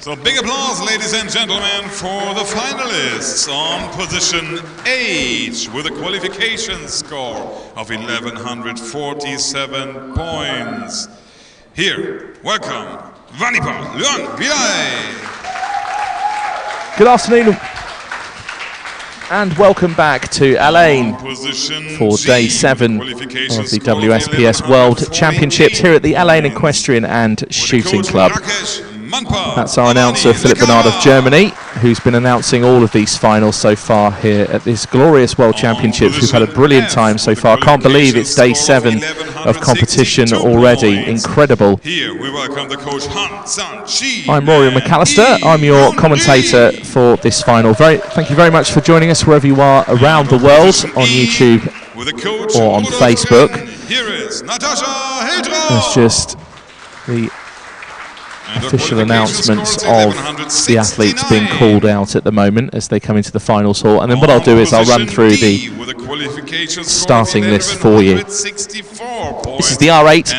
So big applause, ladies and gentlemen, for the finalists on position H with a qualification score of 1147 points. Here, welcome, Vanipa Luang Vilay. Good afternoon and welcome back to Alain for day 7 of the WSPS World Championships here at the Alain Equestrian and Shooting Club. That's our announcer Philip Bernard of Germany, who's been announcing all of these finals so far here at this glorious World Championships. We've had a brilliant time so far. Can't believe it's day 7 of competition already. Incredible. I'm Rory McAllister. I'm your commentator for this final. Thank you very much for joining us wherever you are around the world, on YouTube or on Facebook. There's just the official announcements of the athletes being called out at the moment as they come into the finals hall, and then what I'll do is I'll run through the starting list for you. This is the R8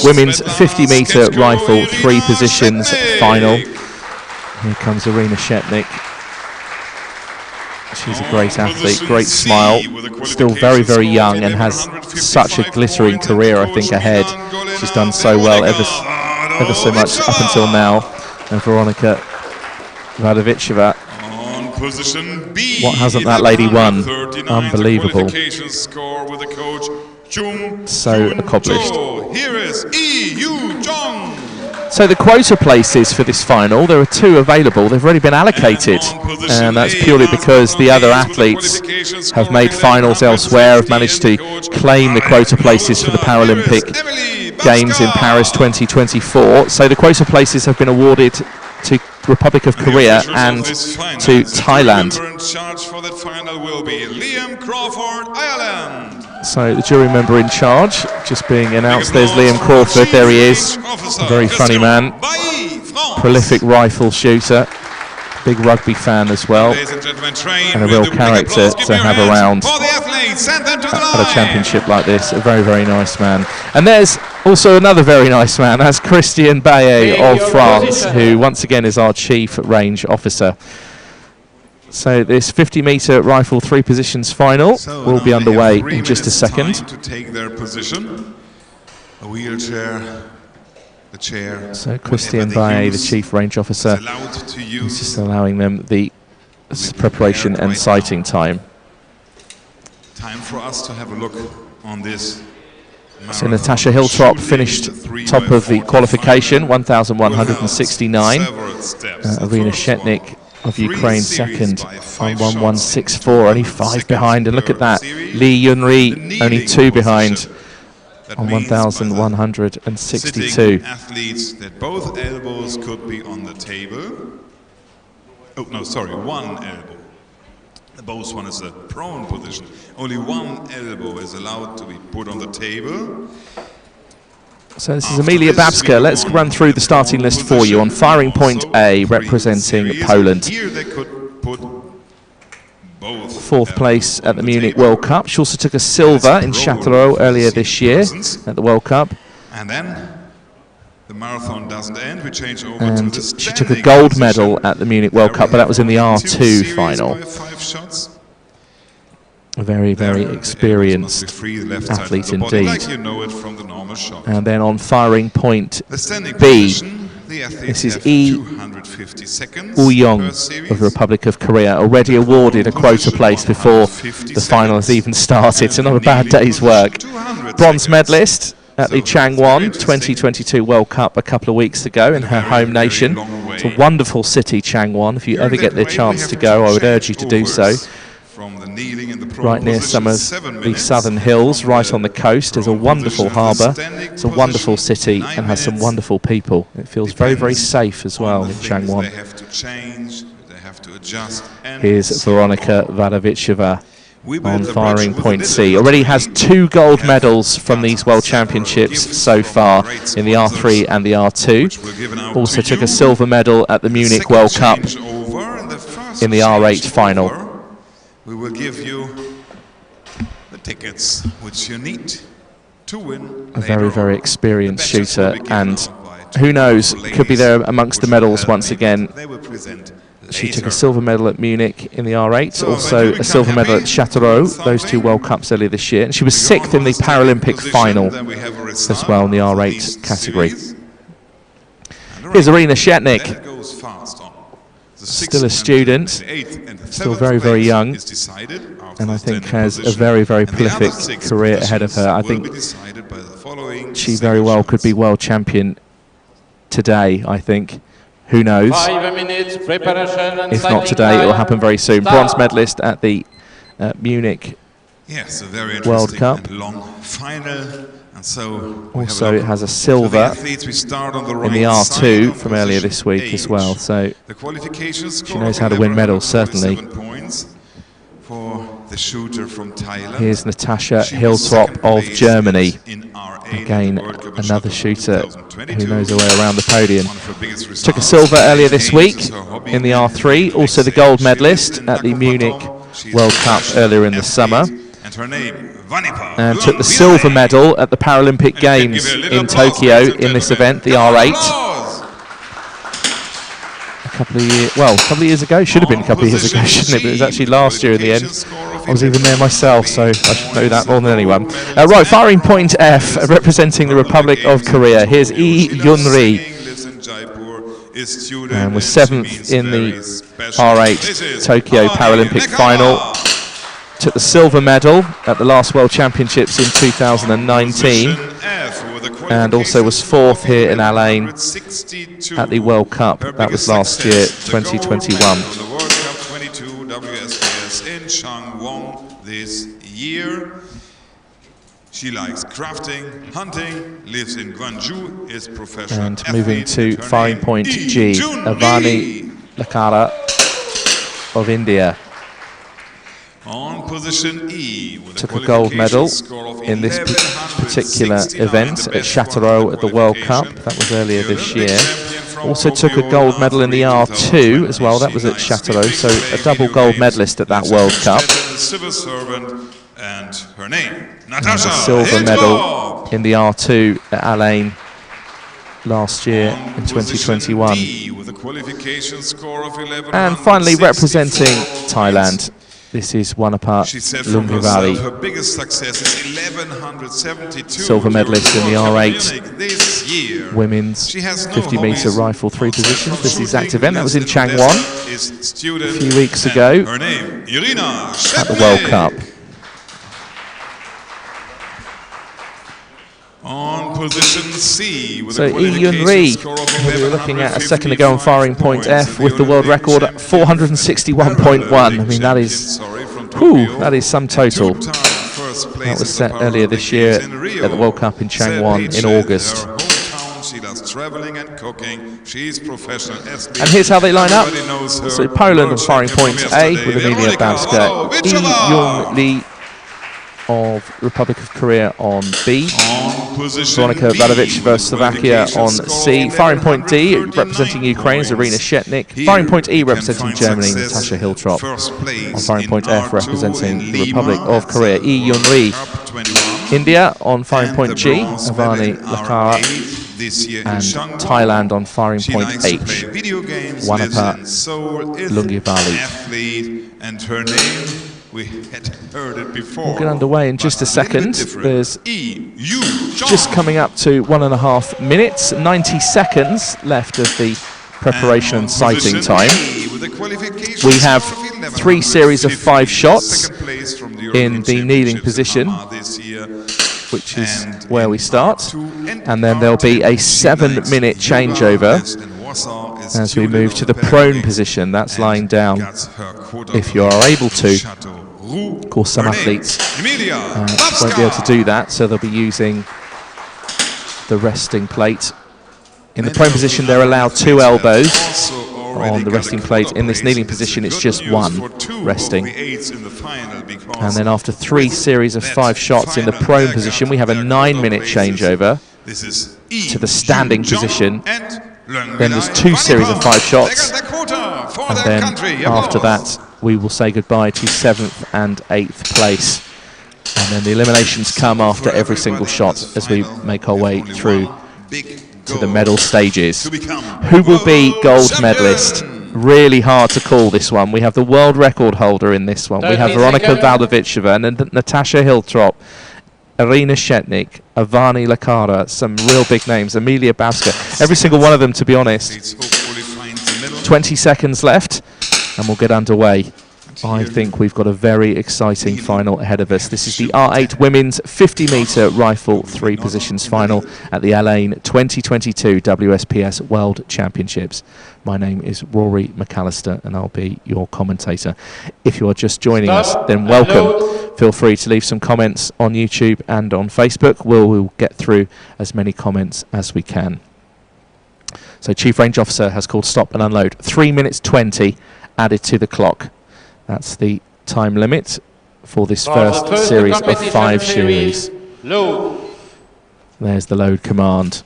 women's 50-metre rifle 3 positions final. Here comes Irina Shetnik. She's a great athlete, great smile, still very, very young and has such a glittering career, I think, ahead. She's done so well ever so much up until now. And Veronika Vadovichova, what hasn't that lady won? Unbelievable. So accomplished. So the quota places for this final, there are 2 available. They've already been allocated, and that's purely because the other athletes have made finals elsewhere, have managed to claim the quota places for the Paralympic Games in Paris 2024. So the quota places have been awarded to Republic of Korea and to Thailand. So the jury member in charge just being announced. There's Liam Crawford, there he is, a very funny man, prolific rifle shooter, big rugby fan as well, and a real character to have around at a championship like this. A very, very nice man. And there's also another very nice man, that's Christian Baillet of France, who once again is our chief range officer. So this 50-metre rifle 3 positions final will be underway in just a second. To take their position, a wheelchair, the chair. So Christian Baillet, the chief range officer, is just allowing them the preparation and sighting time. Time for us to have a look on this. So Natasha Hiltrop finished top of the qualification, 1,169. Irina Shetnik of Ukraine second on 1,164, only 5 behind. And look at that, Lee Yunri only 2 behind on 1,162. Athletes that both elbows could be on the table. Oh no, sorry, 1 elbow. Both one is a prone position. Only 1 elbow is allowed to be put on the table. So this is Amelia Babska. Let's run through the starting list for you. On firing point A, representing Poland. 4th place at the Munich World Cup. She also took a silver in Châtellerault earlier this year at the World Cup. And then the marathon doesn't end. We change over and to the she took a gold medal at the Munich World Cup, but that was in the R2 final. A very, very experienced athlete indeed. And then on firing point B, this is Yi Woo-young of the Republic of Korea, already awarded a quota place before the final has even started, so not a bad day's work. Bronze medalist at the Changwon 2022 World Cup a couple of weeks ago in her home nation. It's a wonderful city, Changwon. If you ever get the chance to go, I would urge you to do so. Right near some of the southern hills, right on the coast, is a wonderful harbour. It's a wonderful city and has some wonderful people. It feels very, very safe as well in Changwon. Here's Veronika Vadovichova on firing point C. Already has 2 gold medals from these World Championships so far in the R3 and the R2. Also took a silver medal at the Munich World Cup in the R8 final. We will give you the tickets which you need to win. A very, very experienced shooter and who knows, could be there amongst the medals once again. She took a silver medal at Munich in the R8, also a silver medal at Châteauroux, those 2 World Cups earlier this year. And she was 6th in the Paralympic final as well in the R8 category. Here's Irina Shetnik, still a student, still very, very young, and I think has a very, very prolific career ahead of her. I think she very well could be world champion today, I think. Who knows? 5 minutes preparation. If not today, it will happen very soon. Bronze medalist at the Munich World Cup. And long final. And so also, it has a silver in the R2 from earlier this week as well. So she knows how to win medals, certainly. Here's Natasha Hiltrop of Germany. Again, another shooter who knows her way around the podium. Took a silver earlier this week in the R3. Also the gold medalist at the Munich World Cup earlier in the summer. And took the silver medal at the Paralympic Games in Tokyo in this event, the R8. A couple of years ago. Should have been a couple of years ago, shouldn't it? But it was actually last year in the end. I was even there myself, so I should know that more than anyone. Right, firing point F, representing the Republic of Korea. Here's Lee Yun-ri, and was 7th in the R8 Tokyo Paralympic final. Took the silver medal at the last World Championships in 2019, and also was 4th here in Alain at the World Cup. That was last year, 2021. WSPS in Changwon this year. She likes crafting, hunting, lives in Gwangju, is professional. And moving to firing point G, Avani Lakara of India. On position E, with took a gold medal in this particular event at Châteauroux at the World Cup. That was earlier this year. Also took a gold medal in the R2 as well. That was at Châteauroux, so a double gold medalist at that World Cup. And her name, and a silver medal in the R2 at Alain last year in 2021. And finally, representing Thailand, this is Wanapa Lungivali, her biggest success is 1172 silver medalist in the R8 this year. women's 50-meter rifle 3 positions. This exact event, that was in Changwon a few weeks ago her name, Irina at the World Cup. On position C, with so Lee Yun-ri, who we were looking at a second ago on firing point F, with the world record at 461.1. I mean, that is some total. That was set earlier this year at the World Cup in Changwon in August. And here's how they line up. So Poland on firing point A with Emilia Babska. Lee Yun-ri of Republic of Korea on B. Veronika Vladovic versus Slovakia on C. Firing point D, representing Ukraine, is Irina Shetnik. Firing point E, representing Germany, Natasha Hiltrop. On firing point F, representing the Republic of Korea, Lee Yun-ri. India on firing point G, Avani Lakara. And Thailand on firing point H, Wanapa Lungivali. We had heard it before. We'll get underway in just a second. There's just coming up to 1.5 minutes, 90 seconds left of the preparation and sighting time. We have 3 series of 5 shots in the kneeling position, which is where we start. And then there'll be a 7-minute changeover as we move to the prone position. That's lying down if you are able to. Of course, some athletes won't be able to do that, so they'll be using the resting plate. In the prone position, they're allowed 2 elbows on the resting plate. In this kneeling position, it's just 1 resting. And then after 3 series of 5 shots in the prone position, we have a 9-minute changeover to the standing position. Then there's 2 series of 5 shots, and then after that we will say goodbye to 7th and 8th place, and then the eliminations come after every single shot as we make our way through to the medal stages. Who will be gold medalist? Really hard to call this one. We have the world record holder in this one. We have Veronika Valdovichova and Natasha Hiltrop, Irina Shetnik, Avani Lakara, some real big names, Emilia Babska. Every single one of them, to be honest. 20 seconds left, and we'll get underway. I think we've got a very exciting final ahead of us. This is the R8 Women's 50-metre Rifle 3 positions final at the Alain 2022 WSPS World Championships. My name is Rory McAllister, and I'll be your commentator. If you are just joining us, then welcome. Feel free to leave some comments on YouTube and on Facebook. We'll get through as many comments as we can. So Chief Range Officer has called stop and unload. 3 minutes 20 added to the clock. That's the time limit for this first series of 5 series. There's the load command.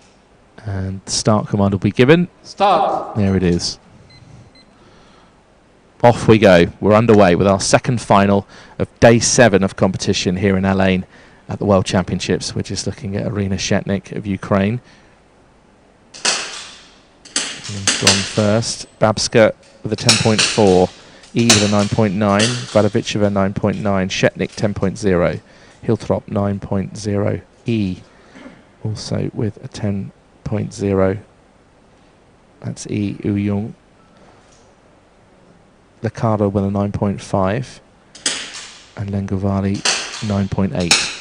And the start command will be given. Start. There it is. Off we go. We're underway with our second final of day 7 of competition here in Alain at the World Championships. We're just looking at Irina Shetnik of Ukraine. Gone first. Babska with a 10.4. E with a 9.9, Valdovichova 9.9, Shetnik 10.0, Hiltrop 9.0, E also with a 10.0. That's E Uyung. Lakara with a 9.5, and Lengovali 9.8.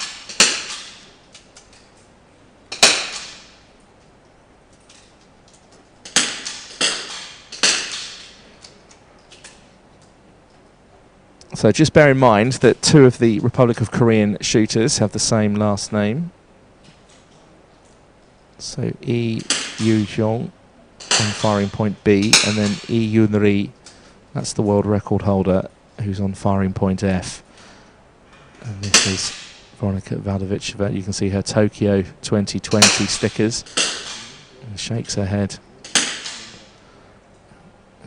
So just bear in mind that 2 of the Republic of Korean shooters have the same last name. So E Yoo-jong on firing point B, and then E Yoon-ri, that's the world record holder, who's on firing point F. And this is Veronika Valdovichova. You can see her Tokyo 2020 stickers. And shakes her head.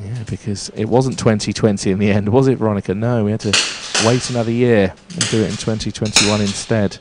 Yeah, because it wasn't 2020 in the end, was it, Veronica? No, we had to wait another year and do it in 2021 instead.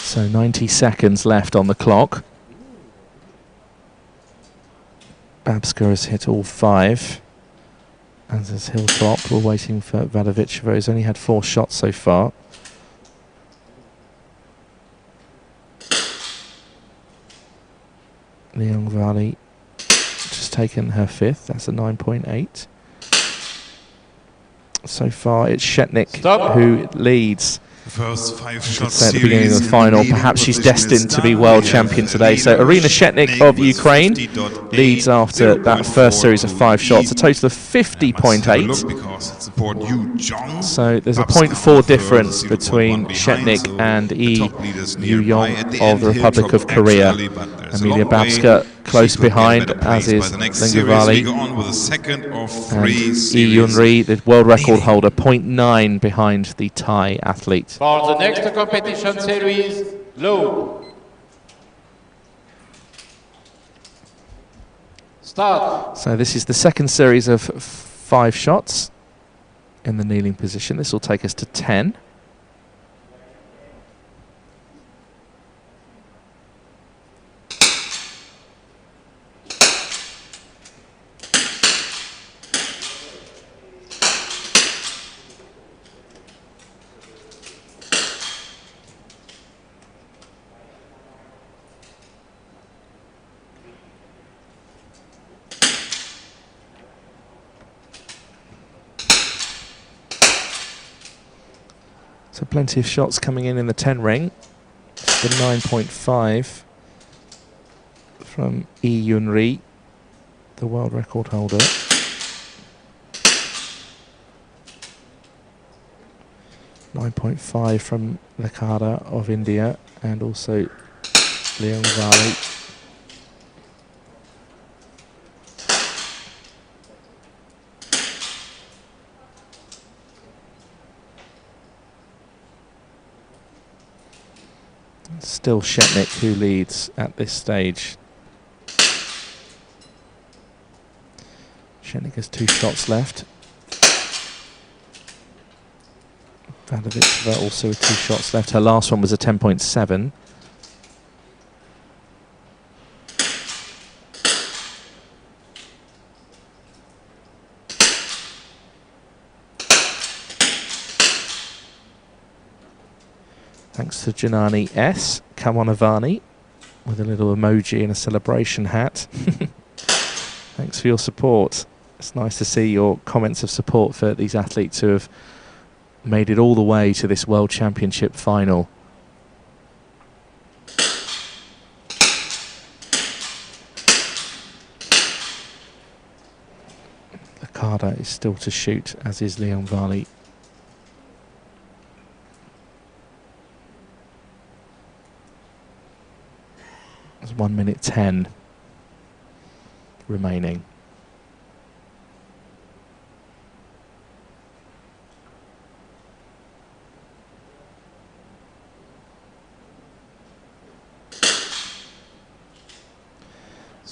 So 90 seconds left on the clock. Babska has hit all 5. As is Hiltrop. We're waiting for Valdovichova, who's only had 4 shots so far. Leon Valley just taken her 5th. That's a 9.8. So far it's Shetnik who leads. The first 5 shots at the beginning of the final. Perhaps she's destined to be world champion today. So Irina Shetnik of Ukraine leads after that first series of 5 shots, a total of 50.8. So there's a 0.4 difference between Shetnik and E Yoo-jong of the Republic of Korea. Emilia Babska close behind, as is Lengovali. And E Yoon-ri, the world record holder, 0.9 behind the Thai athlete. For the next competition series, load. Start. So this is the second series of 5 shots in the kneeling position. This will take us to 10. So plenty of shots coming in the 10 ring. The 9.5 from E Yoon-ri, the world record holder. .5 from Lakara of India, and also Leon Valley. Still Shetnik who leads at this stage. Shetnik has 2 shots left. Vadovichova also with 2 shots left. Her last one was a 10.7. Thanks to Janani S. Kawanavani with a little emoji and a celebration hat. Thanks for your support. It's nice to see your comments of support for these athletes who have made it all the way to this World Championship final. Okada is still to shoot, as is Leon Varley. There's 1 minute 10 remaining.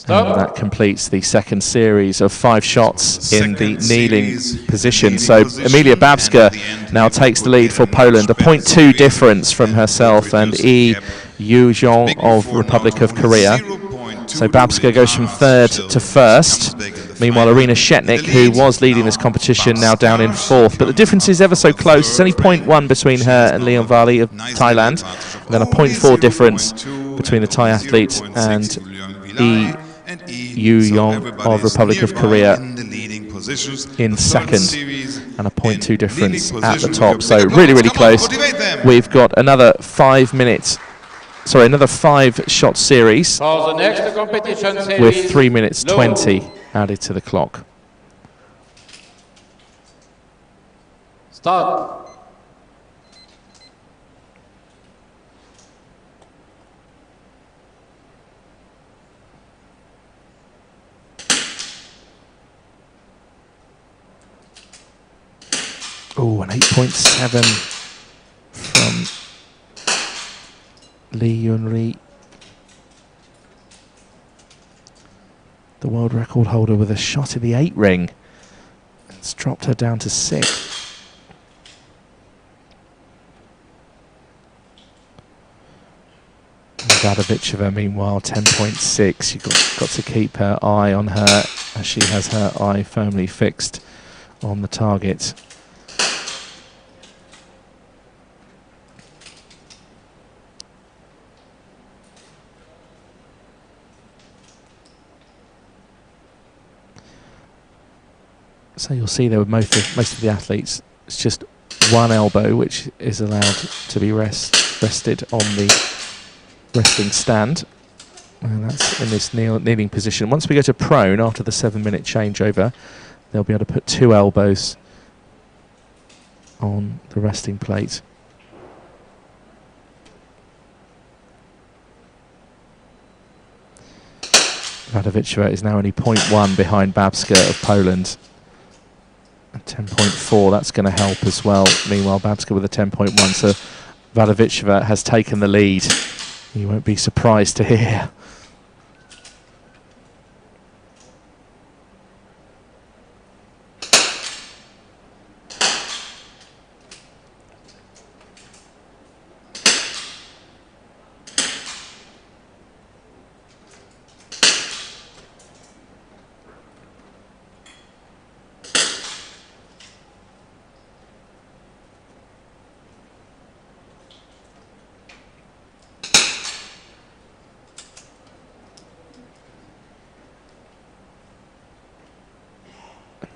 And that completes the second series of 5 shots in the kneeling position. So Emilia Babska now takes the lead for Poland. A 0.2 difference from herself and Lee Yoo-jong of Republic of Korea. So Babska goes from 3rd to 1st. Meanwhile, Arina Shetnik, who was leading this competition, now down in 4th. But the difference is ever so close. It's only 0.1 between her and Leon Varley of Thailand. And then a 0.4 difference between the Thai athlete and Lee Yoo-jong of Republic of Korea in 2nd, and a 0.2 difference at the top. So really, really close. We've got another 5 minutes. Sorry, another 5-shot series with 3 minutes 20 added to the clock. Start. Oh, an 8.7 from Lee Yun-ri. The world record holder with a shot in the 8 ring. It's dropped her down to 6. Vadovichova, meanwhile, 10.6. You've got to keep her eye on her, as she has her eye firmly fixed on the target. So you'll see there with most of the athletes, it's just one elbow which is allowed to be rested on the resting stand, and that's in this kneeling position. Once we go to prone after the 7-minute changeover, they'll be able to put 2 elbows on the resting plate. Vadovichova is now only 0.1 behind Babska of Poland. 10.4, that's going to help as well. Meanwhile, Babska with a 10.1, so Vadovichova has taken the lead. You won't be surprised to hear.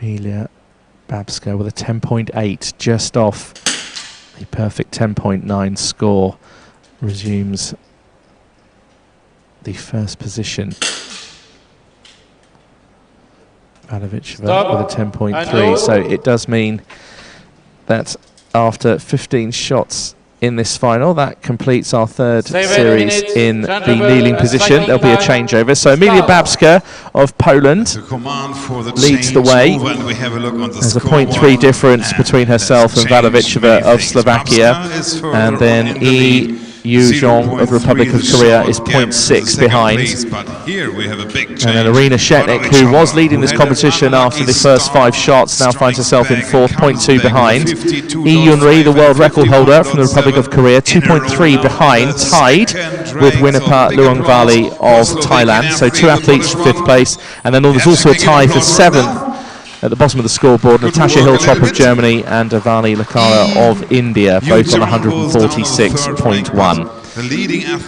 Emilia Babska with a 10.8, just off the perfect 10.9 score, resumes the first position. Vadovichova with a 10.3, so it does mean that after 15 shots in this final, that completes our 3rd series in the kneeling position. There'll be a changeover. So Emilia Babska of Poland leads the way. There's a 0.3 difference between herself and Vadovichova of Slovakia. And then Yu Zhong of the Republic of Korea is 0.6 behind. And then Arina Shetnik, who was leading this competition after the first 5 shots, now finds herself in 4th, 0.2 behind. Lee Yun-ri, the world record holder from the Republic of Korea, 2.3 behind, tied with Winapa Luangvali of Thailand. So 2 athletes for 5th place. And then there's also a tie for 7th. At the bottom of the scoreboard, Natasha Hilltop of Germany and Avani Lakara of India, both on 146.1.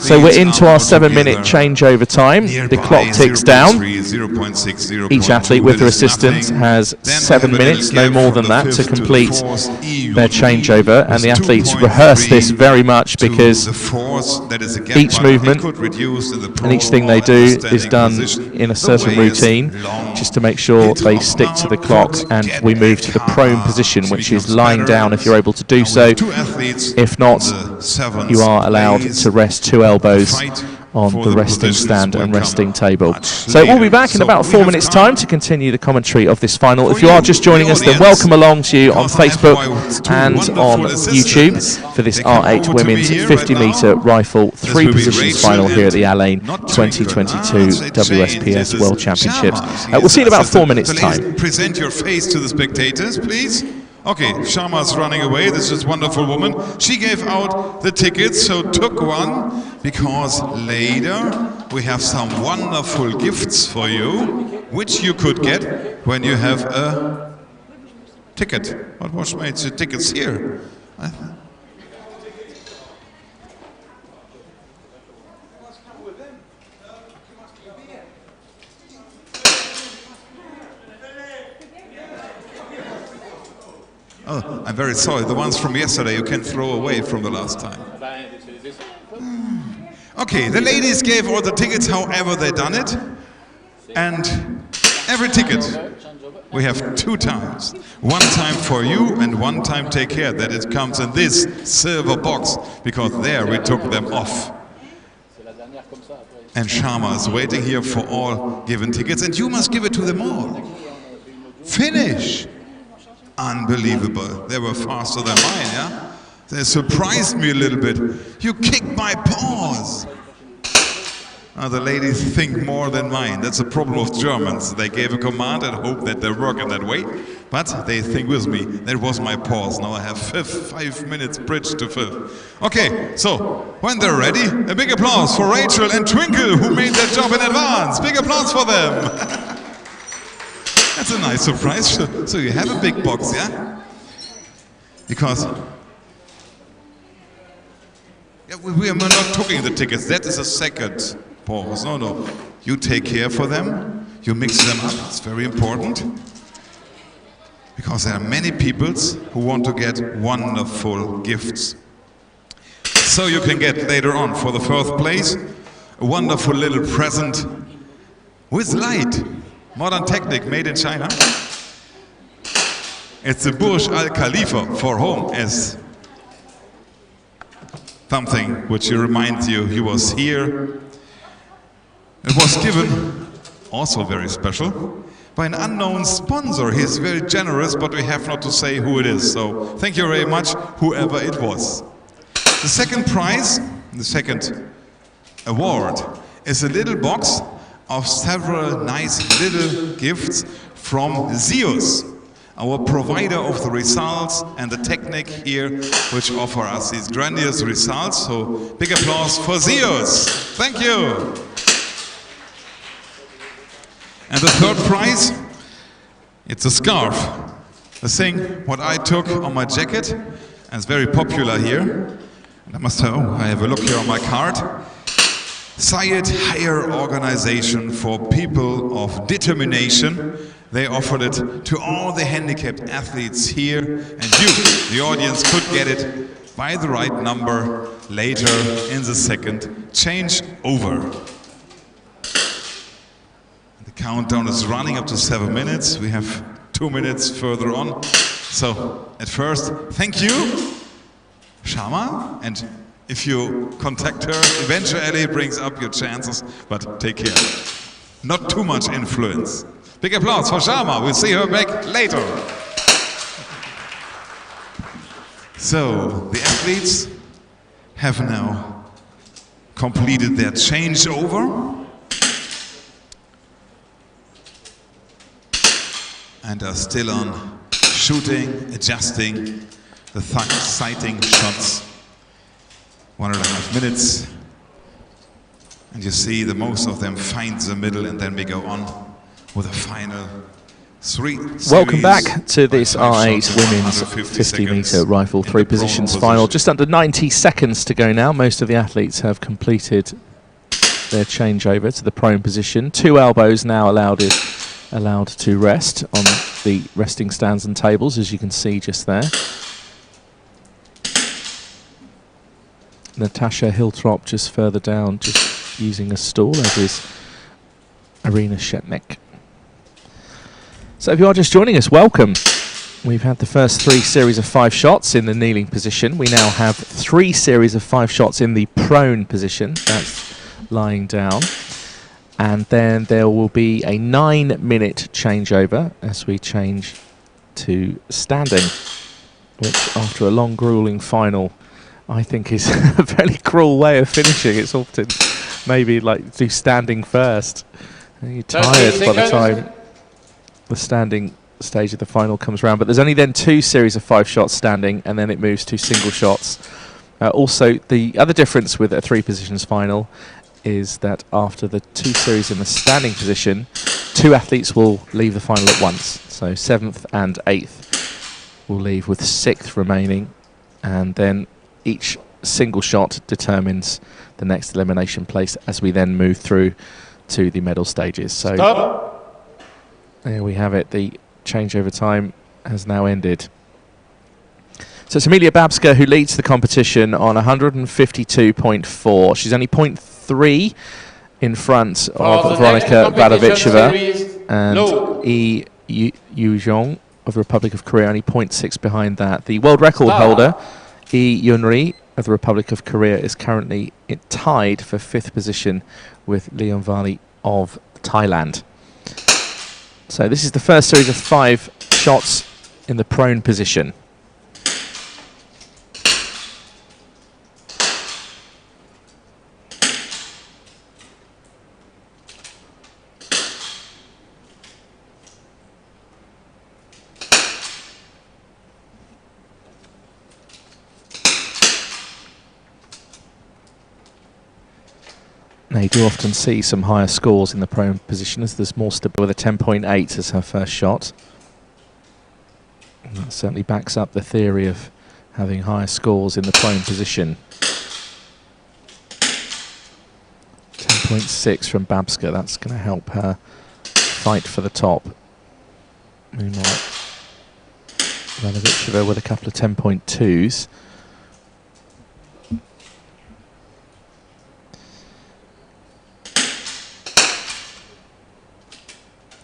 So we're into our 7-minute changeover time. The clock ticks down. Each athlete with their assistant has 7 minutes, no more than that, to complete their changeover. And the athletes rehearse this very much because each movement and each thing they do is done in a certain routine, just to make sure they stick to the clock. And we move to the prone position, which is lying down if you're able to do so. If not, you are allowed to rest 2 elbows on the resting stand and resting table. So we'll be back in about 4 minutes' time to continue the commentary of this final. If you are just joining us, then welcome along to you on Facebook and on YouTube for this R8 Women's 50-metre rifle 3 positions final here at the Al-Ain 2022 WSPS World Championships. We'll see you in about 4 minutes' time. Present your face to the spectators, please. Okay, Sharma's running away. This is a wonderful woman. She gave out the tickets, so took one, because later we have some wonderful gifts for you, which you could get when you have a ticket. What was made the tickets here? Oh, I'm very sorry. The ones from yesterday you can throw away from the last time. Okay, the ladies gave all the tickets however they done it. And every ticket we have 2 times. 1 time for you and 1 time take care that it comes in this silver box, because there we took them off. And Sharma is waiting here for all given tickets, and you must give it to them all. Finish! Unbelievable. They were faster than mine, yeah? They surprised me a little bit. You kicked my paws. The ladies think more than mine. That's a problem of Germans. They gave a command and hope that they work in that way. But they think with me. That was my pause. Now I have 5 minutes bridge to fill. Okay, so when they're ready, a big applause for Rachel and Twinkle, who made their job in advance. Big applause for them. That's a nice surprise. So you have a big box, yeah? Because we are not taking the tickets. That is a second pause. No. You take care for them. You mix them up. It's very important. Because there are many people who want to get wonderful gifts. So you can get later on, for the 4th place, a wonderful little present with light. Modern technique made in China. It's the Burj Al Khalifa for home, as something which reminds you he was here. It was given, also very special, by an unknown sponsor. He's very generous, but we have not to say who it is. So thank you very much, whoever it was. The second prize, the second award, is a little box of several nice little gifts from Zeus, our provider of the results and the technique here, which offer us these grandiose results. So big applause for Zeus. Thank you. And the 3rd prize, it's a scarf. The thing what I took on my jacket, and it's very popular here. And I must say, I have a look here on my card. Sayed Higher Organization for People of Determination. They offered it to all the handicapped athletes here, and you, the audience, could get it by the right number later in the second changeover. The countdown is running up to 7 minutes. We have 2 minutes further on. So at first, thank you, Sharma, and if you contact her, eventually it brings up your chances, but take care. Not too much influence. Big applause for Sharma. We'll see her back later. So, the athletes have now completed their changeover and are still on shooting, adjusting the sighting shots. 1.5 minutes. And you see the most of them find the middle, and then we go on with a final 3 series. Welcome back to this R8 women's 50-meter rifle 3 positions final. Just under 90 seconds to go now. Most of the athletes have completed their changeover to the prone position. 2 elbows now allowed to rest on the resting stands and tables, as you can see just there. Natasha Hiltrop just further down, just using a stool, as is Arina Shetnik. So if you are just joining us, welcome. We've had the first 3 series of 5 shots in the kneeling position. We now have 3 series of 5 shots in the prone position. That's lying down. And then there will be a 9-minute changeover as we change to standing, which after a long, grueling final, I think is a very cruel way of finishing. It's often maybe like do standing first. And you're tired by the time the standing stage of the final comes around. But there's only then 2 series of 5 shots standing, and then it moves to single shots. Also, the other difference with a 3 positions final is that after the 2 series in the standing position, 2 athletes will leave the final at once. So 7th and 8th will leave with 6th remaining, and then each single shot determines the next elimination place as we then move through to the medal stages. So there we have it. The changeover time has now ended. So it's Emilia Babska who leads the competition on 152.4. She's only 0.3 in front of Veronika Valavichova and Yi Yu-jong of the Republic of Korea, only 0.6 behind that. The world record holder, Yi Yun-ri of the Republic of Korea, is currently tied for 5th position with Leonvali of Thailand. So this is the first series of 5 shots in the prone position. Now you do often see some higher scores in the prone position as there's more stability, with a 10.8 as her first shot. And that certainly backs up the theory of having higher scores in the prone position. 10.6 from Babska, that's going to help her fight for the top. Meanwhile, Valavichova with a couple of 10.2s.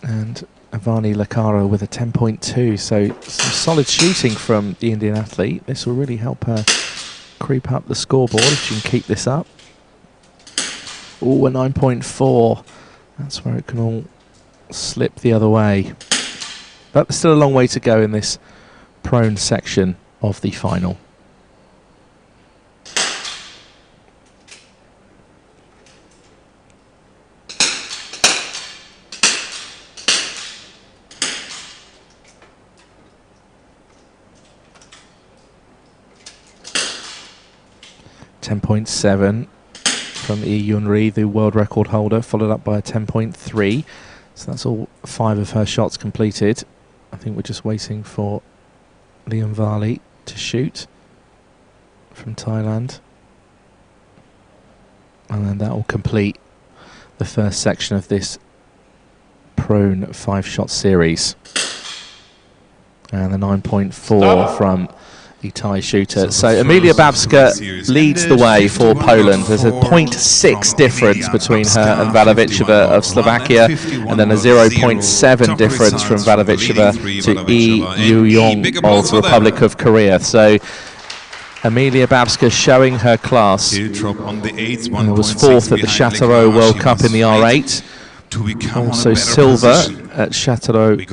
And Avani Lakara with a 10.2, so some solid shooting from the Indian athlete. This will really help her creep up the scoreboard if she can keep this up. Oh, a 9.4. That's where it can all slip the other way. But there's still a long way to go in this prone section of the final. .7 from Yi Yun-ri, the world record holder, followed up by a 10.3. So that's all 5 of her shots completed. I think we're just waiting for Leonvali to shoot from Thailand. And then that will complete the first section of this prone 5-shot series. And the 9.4 from the Thai shooter. So Emilia Babska leads the way for Poland. There's a 0.6 difference between her and Valavichova of Slovakia, and then a 0.7 difference from Valavichova to Yi Yu-jong of the Republic of Korea. So Emilia Babska showing her class. And was 4th at the Châteauroux World Cup in the R8. Also silver at Châteauroux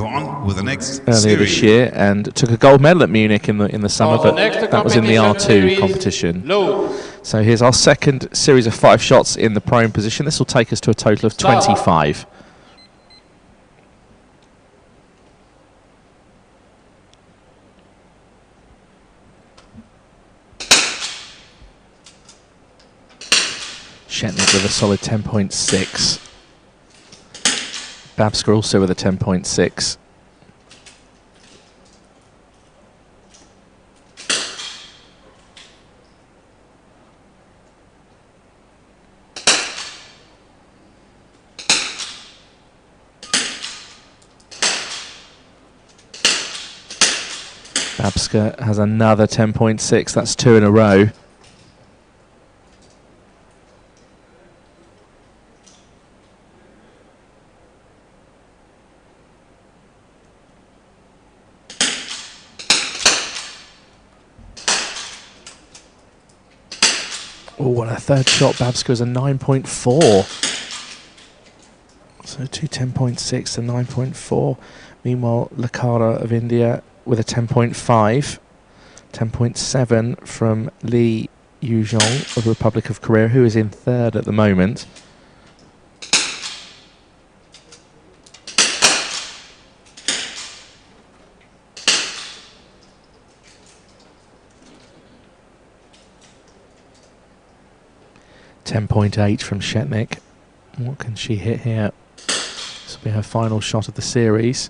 earlier this year, and took a gold medal at Munich in the summer, but that was in the R2 competition. So So here's our second series of 5 shots in the prone position. This will take us to a total of 25. Shetnik with a solid 10.6. Babska also with a 10.6. Babska has another 10.6. That's 2 in a row. Oh, and a third shot, Babska is a 9.4. So 2 10.6 and 9.4. Meanwhile, Lakara of India with a 10.5. 10.7 from Lee Yuzhong of the Republic of Korea, who is in third at the moment. .8 from Shetnik. What can she hit here? This will be her final shot of the series.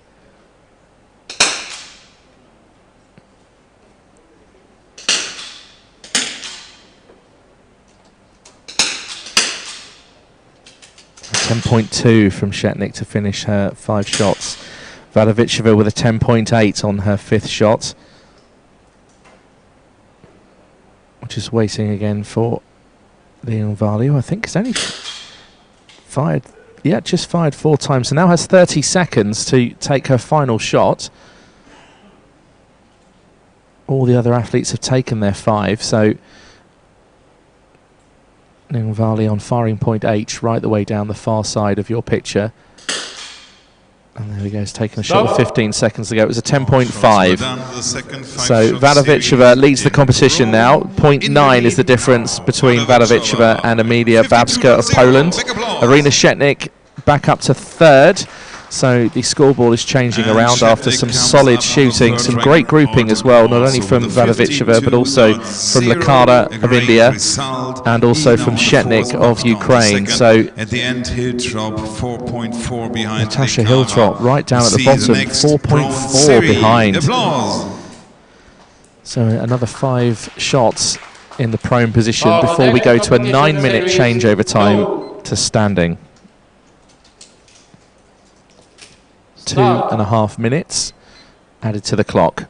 .2 from Shetnik to finish her 5 shots. Vadovichova with a 10.8 on her 5th shot. Just waiting again for Leon Varley, who I think has only fired, just fired 4 times. So now has 30 seconds to take her final shot. All the other athletes have taken their 5, so Leon Varley on firing point H, right the way down the far side of your picture. And there he goes, taking a shot with 15 seconds to go. It was a 10.5. So Vadovichova leads the competition now. 0.9 is the difference between Vadovichova and Emilia Babska of Poland. Arina Shetnik back up to 3rd. So the scoreboard is changing around after some solid shooting, some great grouping as well, not only from Vadovichova but also from Lakara of India and also from Shetnik of Ukraine. So at the end, Hiltrop 4.4 behind. Natasha Hiltrop right down at the bottom, 4.4 behind. So another 5 shots in the prone position before we go to a 9-minute changeover time to standing. 2.5 minutes added to the clock.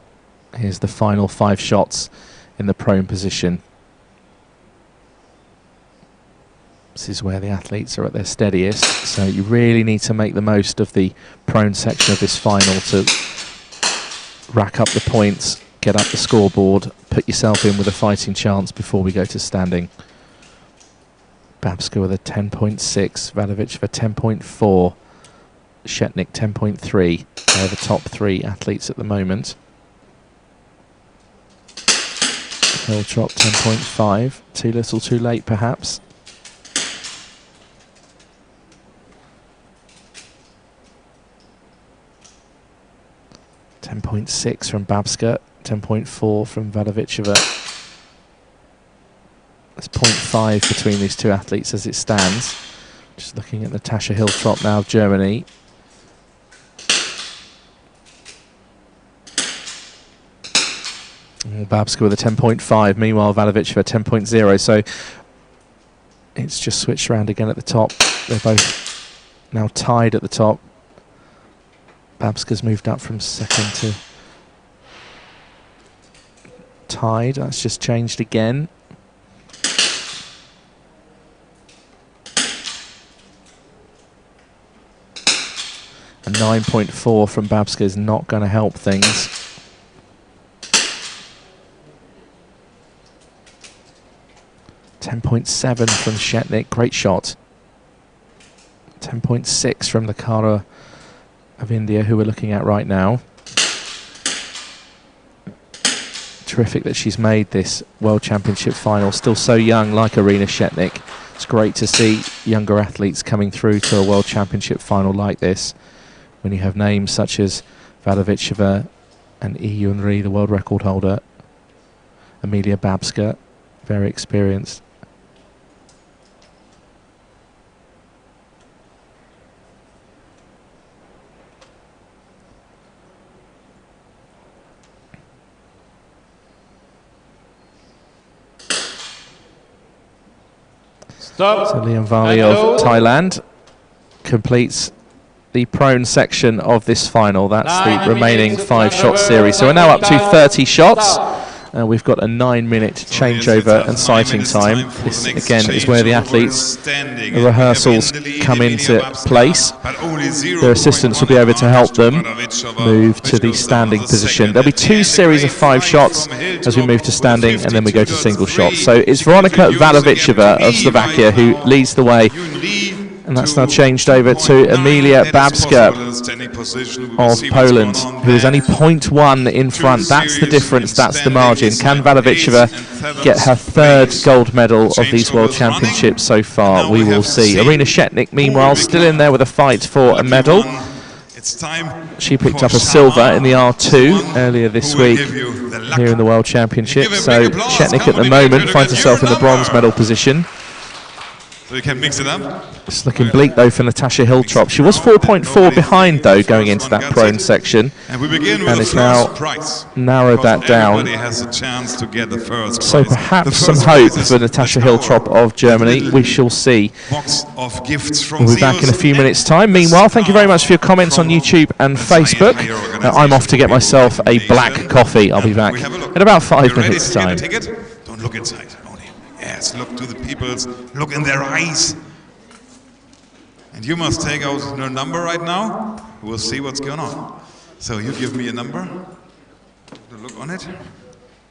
Here's the final 5 shots in the prone position. This is where the athletes are at their steadiest, so you really need to make the most of the prone section of this final to rack up the points, get up the scoreboard, put yourself in with a fighting chance before we go to standing. Babska with a 10.6, Vadovichova 10.4. Shetnik 10.3. They're the top 3 athletes at the moment. Hiltrop 10.5. Too little, too late, perhaps. .6 from Babska. 10.4 from Vadovichova. There's 0.5 between these 2 athletes as it stands. Just looking at Natasha Hiltrop now of Germany. Babska with a 10.5, meanwhile Vadovichova 10.0, so it's just switched around again at the top. They're both now tied at the top. Babska's moved up from 2nd to tied. That's just changed again. A 9.4 from Babska is not going to help things. 10.7 from Shetnik, great shot. 10.6 from the Lakara of India, who we're looking at right now. terrific that she's made this World Championship final, still so young, like Irina Shetnik. It's great to see younger athletes coming through to a World Championship final like this, when you have names such as Vadovichova and Yi Yunri, the world record holder, Emilia Babska, very experienced. Stop. So Liam Varley of Thailand completes the prone section of this final. That's the remaining 5-shot series. So we're now up to 30 shots. We've got a 9-minute changeover and sighting time. This, again, is where the athletes, the rehearsals come into place. Their assistants will be able to help them move to the standing position. There'll be 2 series of 5 shots as we move to standing, and then we go to single shots. So it's Veronika Vadovichova of Slovakia who leads the way. And that's now changed over to Emilia Babska of Poland, who is only 0.1 in front. That's the difference, that's the margin. Can Vadovichova get her 3rd gold medal of these World Championships so far? We will see. Irina Shetnik, meanwhile, still in there with a fight for a medal. She picked up a silver in the R2 earlier this week here in the World Championship. So Shetnik at the moment finds herself in the bronze medal position. So you can mix it up. It's looking bleak though for Natasha Hiltrop. She was 4.4 behind though going into that prone section, and we begin with and it's now narrowed that down. Has a chance to get the first so perhaps some hope for Natasha Hiltrop of Germany. We shall see. Of gifts from we'll be back in a few minutes' time. Meanwhile, thank you very much for your comments on YouTube and Facebook. I'm off to get myself a black coffee. I'll be back in about 5 minutes' time. Don't look inside. Yes, look to the people's, look in their eyes. And you must take out your number right now. We'll see what's going on. So you give me a number to look on it.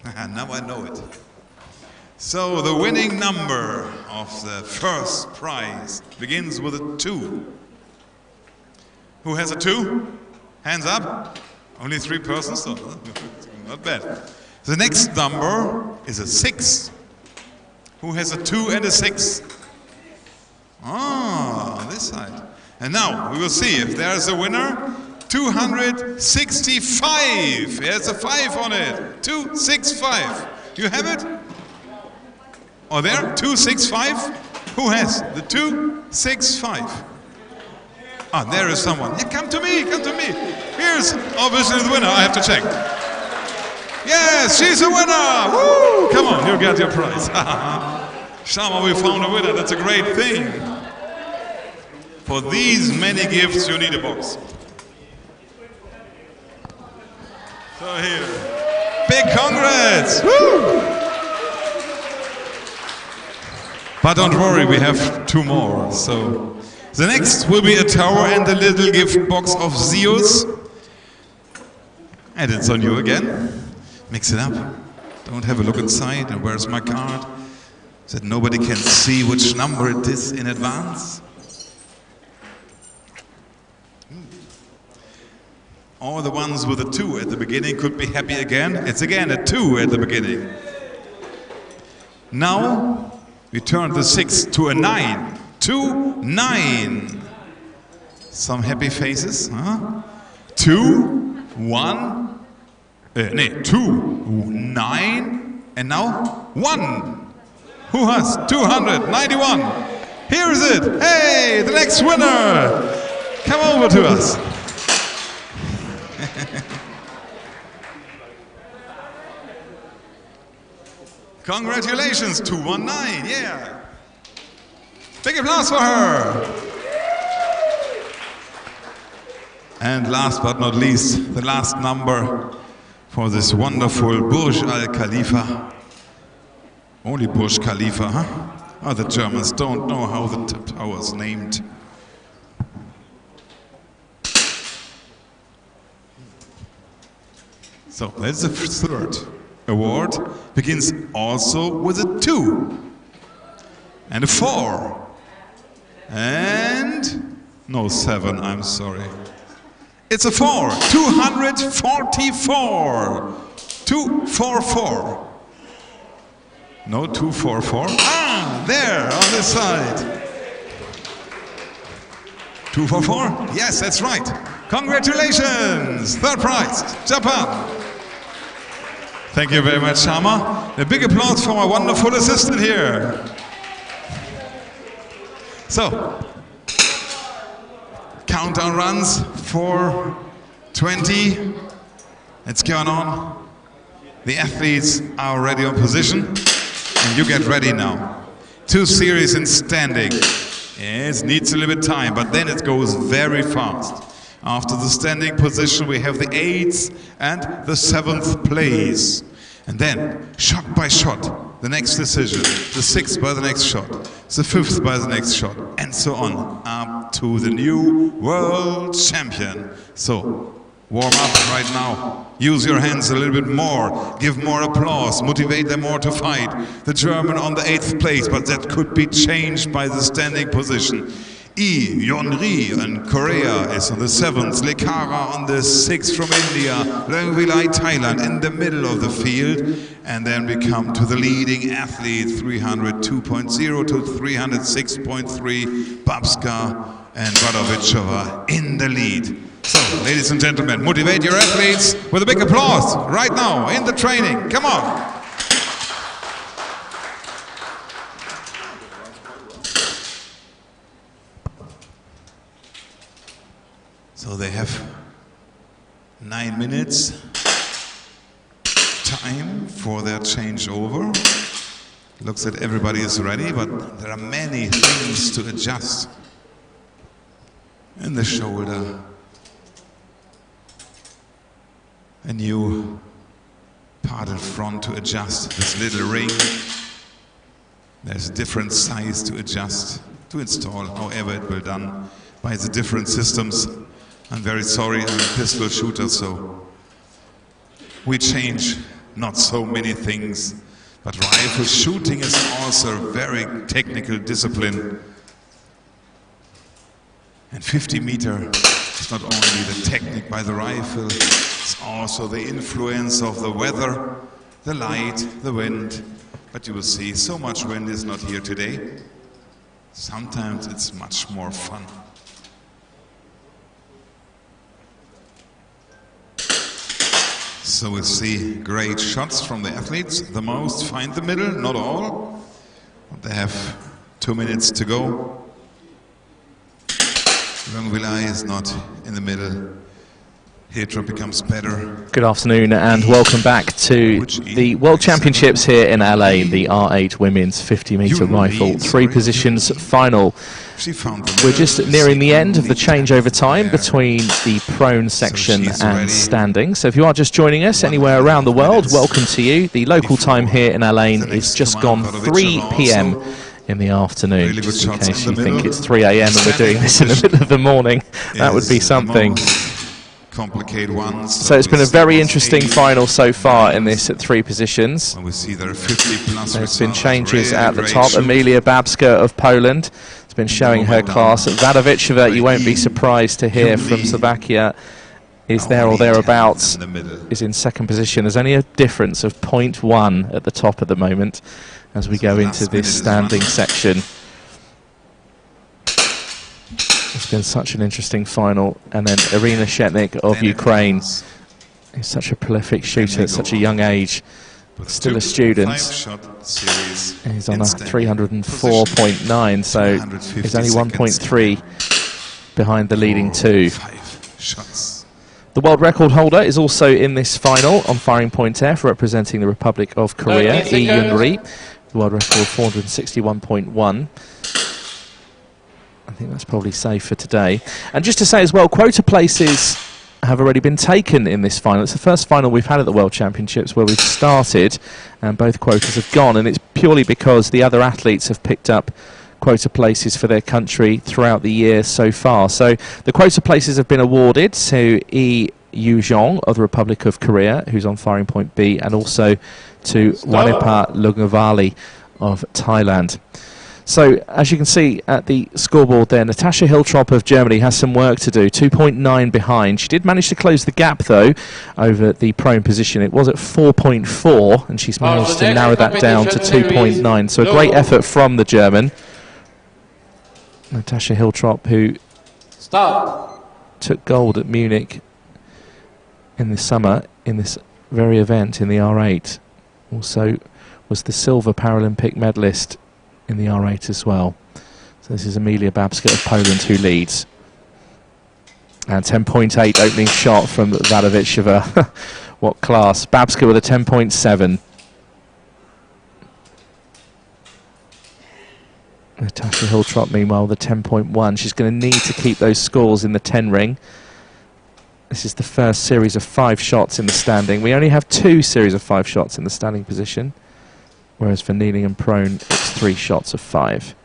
Now I know it. So the winning number of the first prize begins with a 2. Who has a 2? Hands up. Only 3 persons, so not bad. The next number is a 6. Who has a 2 and a 6? Ah, this side. And now we will see if there is a winner. 265. There's a 5 on it. 265. You have it? Oh, there? 265. Who has the 265? Ah, there is someone. Yeah, come to me. Come to me. Here's obviously the winner. I have to check. Yes, she's a winner! Woo! Come on, you get your prize. Shama, we found a winner. That's a great thing. For these many gifts, you need a box. So here, big congrats! Woo! But don't worry, we have 2 more. So the next will be a tower and a little gift box of Zeus. And it's on you again. Mix it up. Don't have a look inside. And where's my card? So that nobody can see which number it is in advance. All the ones with a 2 at the beginning could be happy again. It's again a 2 at the beginning. Now we turn the 6 to a 9. 2, 9. Some happy faces, huh? 2, 1. 2, 9, and now 1. Who has 291? Here is it. Hey, the next winner. Come over to us. Congratulations, 219. Yeah. Big applause for her. And last but not least, the last number for this wonderful Burj Al Khalifa. Only Burj Khalifa, huh? Oh, the Germans don't know how the tower's named. So that's the 3rd award. Begins also with a 2 and a 4 and no 7. I'm sorry. It's a 4. 244. 244. No, 244. Ah, there on this side. 244? Yes, that's right. Congratulations! Third prize, Japan. Thank you very much, Shama. A big applause for my wonderful assistant here. So, countdown runs for 20. It's going on. The athletes are already on position, and you get ready now. 2 series in standing. Yes, needs a little bit of time, but then it goes very fast. After the standing position, we have the 8th and the 7th place. And then, shot by shot, the next decision, the 6th by the next shot, the 5th by the next shot, and so on, up to the new world champion. So, warm up right now. Use your hands a little bit more. Give more applause. Motivate them more to fight. The German on the 8th place, but that could be changed by the standing position. Yeonri in Korea is on the 7th. Lekara on the 6th from India. Leungvilai, Thailand in the middle of the field. And then we come to the leading athlete, 302.0 to 306.3. Babska and Vadovichova in the lead. So, ladies and gentlemen, motivate your athletes with a big applause right now in the training. Come on. So they have 9 minutes time for their changeover. Looks like everybody is ready, but there are many things to adjust. In the shoulder. A new part in front to adjust this little ring. There's a different size to adjust, to install, however it will be done by the different systems. I'm very sorry, I'm a pistol shooter, so we change not so many things. But rifle shooting is also a very technical discipline. And 50 meter is not only the technique by the rifle, it's also the influence of the weather, the light, the wind. But you will see, so much wind is not here today. Sometimes it's much more fun. So we'll see great shots from the athletes. The most find the middle, not all. But they have 2 minutes to go. Leungvilai is not in the middle. Hitro becomes better. Good afternoon and welcome back to the World Championships here in LA, the R8 Women's 50 meter rifle 3 positions final. We're just nearing the end of the changeover time between the prone section and standing. So if you are just joining us anywhere around the world, welcome to you. The local time here in LA is just gone 3 p.m. in the afternoon, just in case you think it's 3 a.m. and we're doing this in the middle of the morning. That would be something. Complicated ones. So it's been a very interesting final so far in this at 3 positions. We see there are 50 plus. There's been changes at the top. Emilia Babska of Poland has been showing her class. Vadovichova, you won't be surprised to hear from Slovakia, is there or thereabouts, is in 2nd position. There's only a difference of 0.1 at the top at the moment as we go into this standing section. It's been such an interesting final. And then Irina Shetnik of Ukraine is such a prolific shooter at such a young age. Still a student. He's on a 304.9, so he's only 1.3 behind the leading 2. The world record holder is also in this final on firing point F, representing the Republic of Korea, Lee Yeonri. The world record 461.1. I think that's probably safe for today. And just to say as well, quota places have already been taken in this final. It's the first final we've had at the World Championships where we've started and both quotas have gone, and it's purely because the other athletes have picked up quota places for their country throughout the year so far. So the quota places have been awarded to Lee Yu-jong of the Republic of Korea, who's on firing point B, and also to Wanepa Leungvilai of Thailand. So, as you can see at the scoreboard there, Natascha Hiltrop of Germany has some work to do, 2.9 behind. She did manage to close the gap, though, over the prone position. It was at 4.4, and she's managed to narrow that down to 2.9. So a great effort from the German. Natascha Hiltrop, who took gold at Munich in the summer in this very event in the R8. Also was the silver Paralympic medalist in the R8 as well. So this is Emilia Babska of Poland who leads. And 10.8 opening shot from Vadovichova. What class. Babska with a 10.7. Natascha Hiltrop, meanwhile, with a 10.1. She's going to need to keep those scores in the 10 ring. This is the first series of 5 shots in the standing. We only have 2 series of 5 shots in the standing position, whereas for kneeling and prone, it's 3 shots of 5.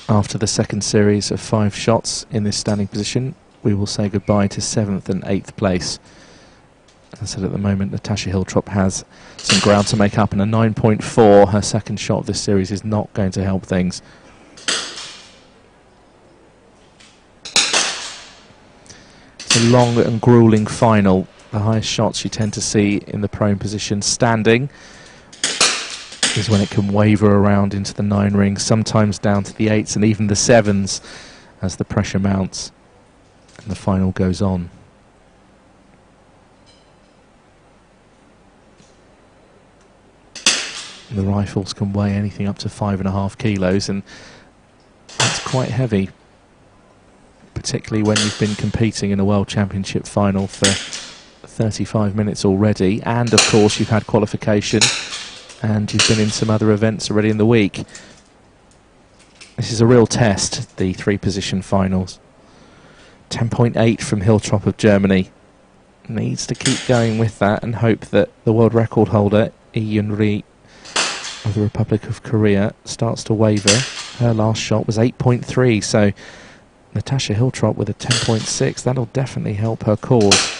After the second series of 5 shots in this standing position, we will say goodbye to 7th and 8th place. As I said, at the moment, Natascha Hiltrop has some ground to make up, and a 9.4, her second shot of this series, is not going to help things. It's a long and gruelling final. The highest shots you tend to see in the prone position standing is when it can waver around into the 9 ring, sometimes down to the 8s and even the 7s as the pressure mounts and the final goes on. The rifles can weigh anything up to 5.5 kilos, and that's quite heavy, particularly when you've been competing in a World Championship final for 35 minutes already, and of course you've had qualification and you've been in some other events already in the week. This is a real test, the 3-position finals. 10.8 from Hiltrop of Germany. Needs to keep going with that and hope that the world record holder, Lee Yun-ri of the Republic of Korea, starts to waver. Her last shot was 8.3, so Natascha Hiltrop with a 10.6, that'll definitely help her cause.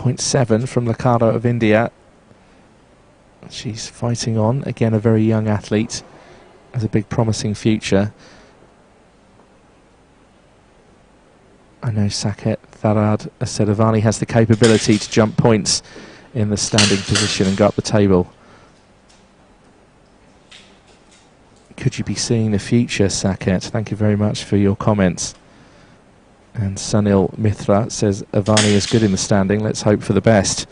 .7 from Lakada of India. She's fighting on. Again, a very young athlete. Has a big promising future. I know Saket Tharad Asedavani has the capability to jump points in the standing position and go up the table. Could you be seeing the future, Saket? Thank you very much for your comments. And Sunil Mithra says Avani is good in the standing. Let's hope for the best.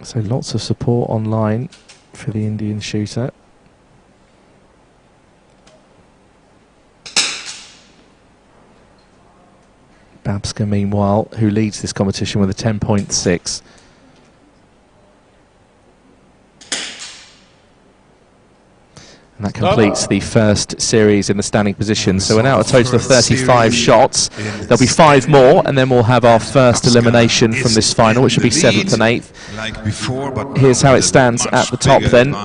So lots of support online for the Indian shooter. Babska, meanwhile, who leads this competition with a 10.6. And that completes the first series in the standing position. So we're now at a total of 35 shots. There'll be 5 more, and then we'll have our first elimination from this final, which will be 7th and 8th. Here's how it stands at the top then.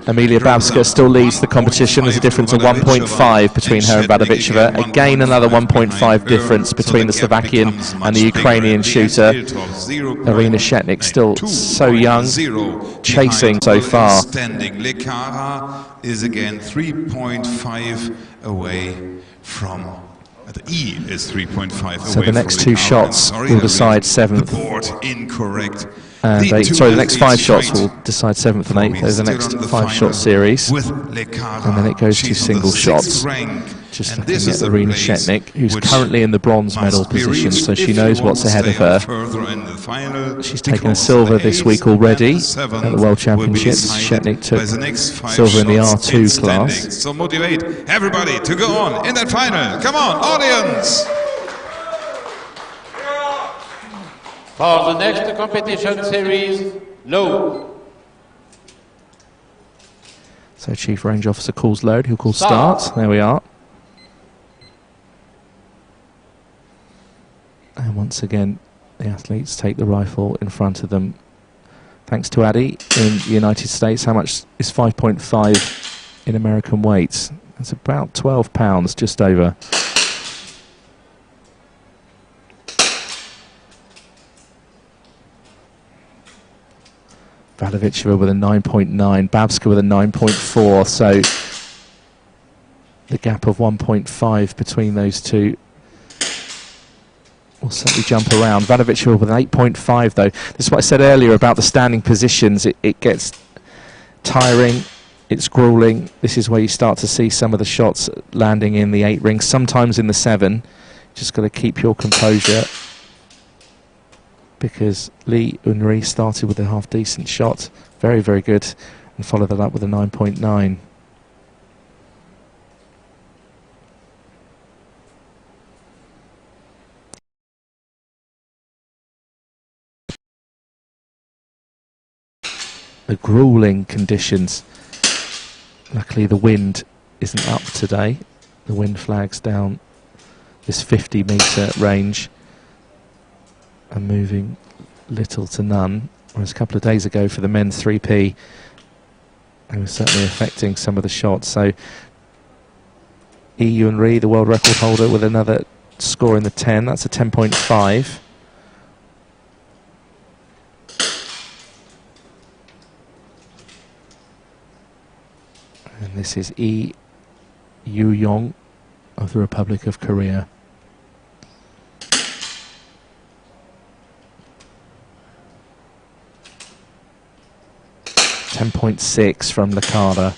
Emilia Babska still leads the competition. There's a difference of 1.5 between her and Vadovichova. Again, another 1.5 difference between the Slovakian and the Ukrainian shooter. Irina Shetnik, still so young, chasing so far. Is again 3.5 away from the E is 3.5 away. So the next 2 shots will decide 7th. Incorrect. And sorry, the next 5 shots will decide 7th and 8th. There's the next 5-shot series, and then it goes to single shots. Just looking at Irina Shetnik, who's currently in the bronze medal position, so she knows what's ahead of her. She's taken a silver this week already at the World Championships. Shetnik took silver in the R2 class. So motivate everybody to go on in that final. Come on, audience! For the next competition series, load. So Chief Range Officer calls load, who calls start. There we are. And once again, The athletes take the rifle in front of them. Thanks to Addy in the United States, how much is 5.5 in American weights? That's about 12 pounds, just over. Vadovichova with a 9.9, Babska with a 9.4, so the gap of 1.5 between those two will certainly jump around. Vadovichova with an 8.5 though. This is what I said earlier about the standing positions. It gets tiring, it's grueling. This is where you start to see some of the shots landing in the 8 ring, sometimes in the 7. Just got to keep your composure, because Lee Unri started with a half-decent shot, very, very good, and followed that up with a 9.9. The grueling conditions. Luckily the wind isn't up today. The wind flags down this 50-metre range and moving little to none. Whereas a couple of days ago for the men's 3P, it was certainly affecting some of the shots. So Yi Yun-ri, the world record holder, with another score in the 10. That's a 10.5. And this is Lee Yu-yong of the Republic of Korea. .6 from Licata.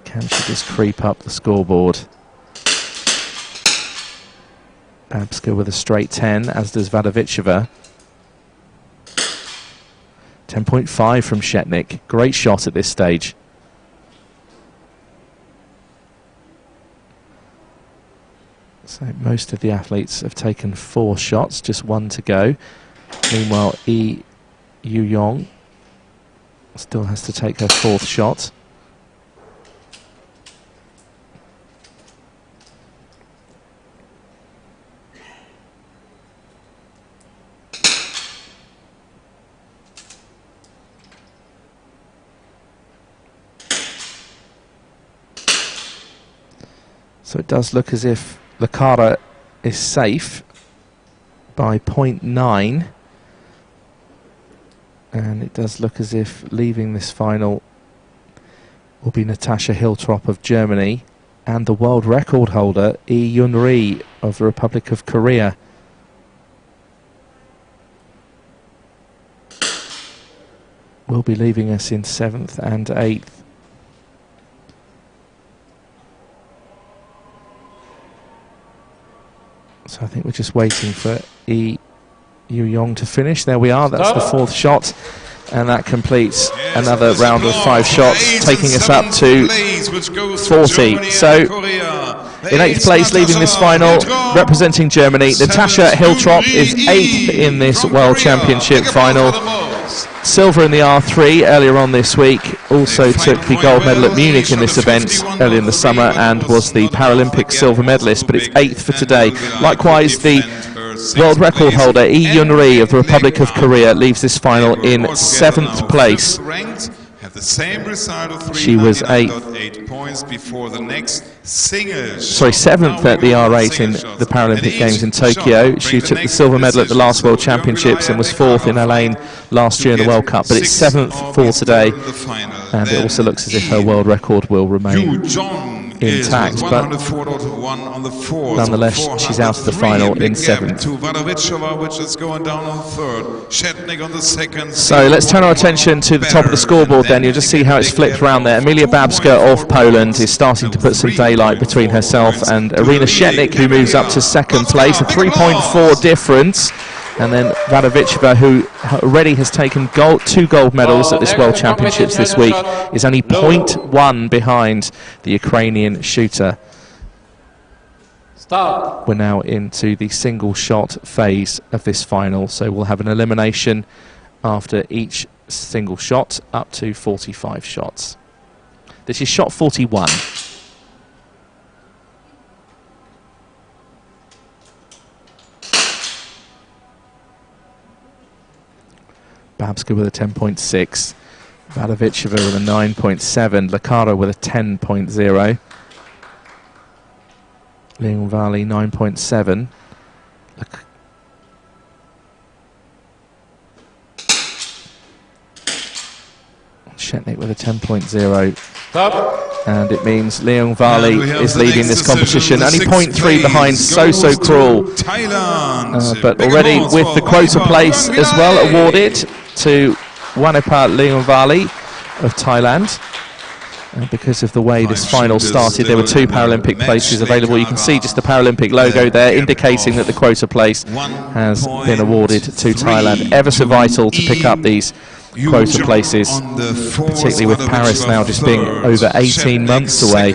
Can she just creep up the scoreboard? Babska with a straight 10, as does Vadovichova. 10.5 from Shetnik. Great shot at this stage. So most of the athletes have taken 4 shots, just 1 to go. Meanwhile, Yi Yu-yong still has to take her 4th shot. So it does look as if Licata is safe by 0.9. And it does look as if leaving this final will be Natasha Hiltrop of Germany and the world record holder Yi Yun-ri of the Republic of Korea. Will be leaving us in 7th and 8th. So I think we're just waiting for Yi Yu-yong to finish. There we are, that's the 4th shot, and that completes another round of 5 shots, taking us up to 40. So in 8th place, leaving this final, representing Germany, Natasha Hiltrop is 8th in this World Championship final. Silver in the R3 earlier on this week, also took the gold medal at Munich in this event earlier in the summer and was the Paralympic silver medalist, but it's 8th for today. Likewise, the world record holder Yi Yun-ri of the Republic of Korea leaves this final in 7th place. She was 8th, points before the next sorry, 7th at the R8 in the Paralympic Games in Tokyo. She took the silver medal at the last World Championships and was 4th in Elaine last year in the World Cup, but it's 7th for today, and it also looks as if her world record will remain intact, but nonetheless she's out of the final in 7th. So let's turn our attention to the top of the scoreboard then. You'll just see how it's flipped around there. Emilia Babska of Poland is starting to put some daylight between herself and Irina Shetnik, who moves up to 2nd place, a 3.4 difference. And then Vadovichova, who already has taken 2 gold medals at this World Championships this week, is only 0.1 behind the Ukrainian shooter. We're now into the single shot phase of this final, so we'll have an elimination after each single shot, up to 45 shots. This is shot 41. Babska with a 10.6. Vadovichova with a 9.7. Licata with a 10.0. Leon Valley 9.7. Shetnik with a 10.0. And it means Leon Valley is leading this competition. Only 0.3 behind So Cruel. But already with the quota place as well awarded to Wanipat Leon Valley of Thailand. Because of the way this final started, there were 2 Paralympic places available. You can see just the Paralympic logo there indicating that the quota place has been awarded to Thailand. Ever so vital to pick up these quota places, particularly with Paris now just being over 18 months away,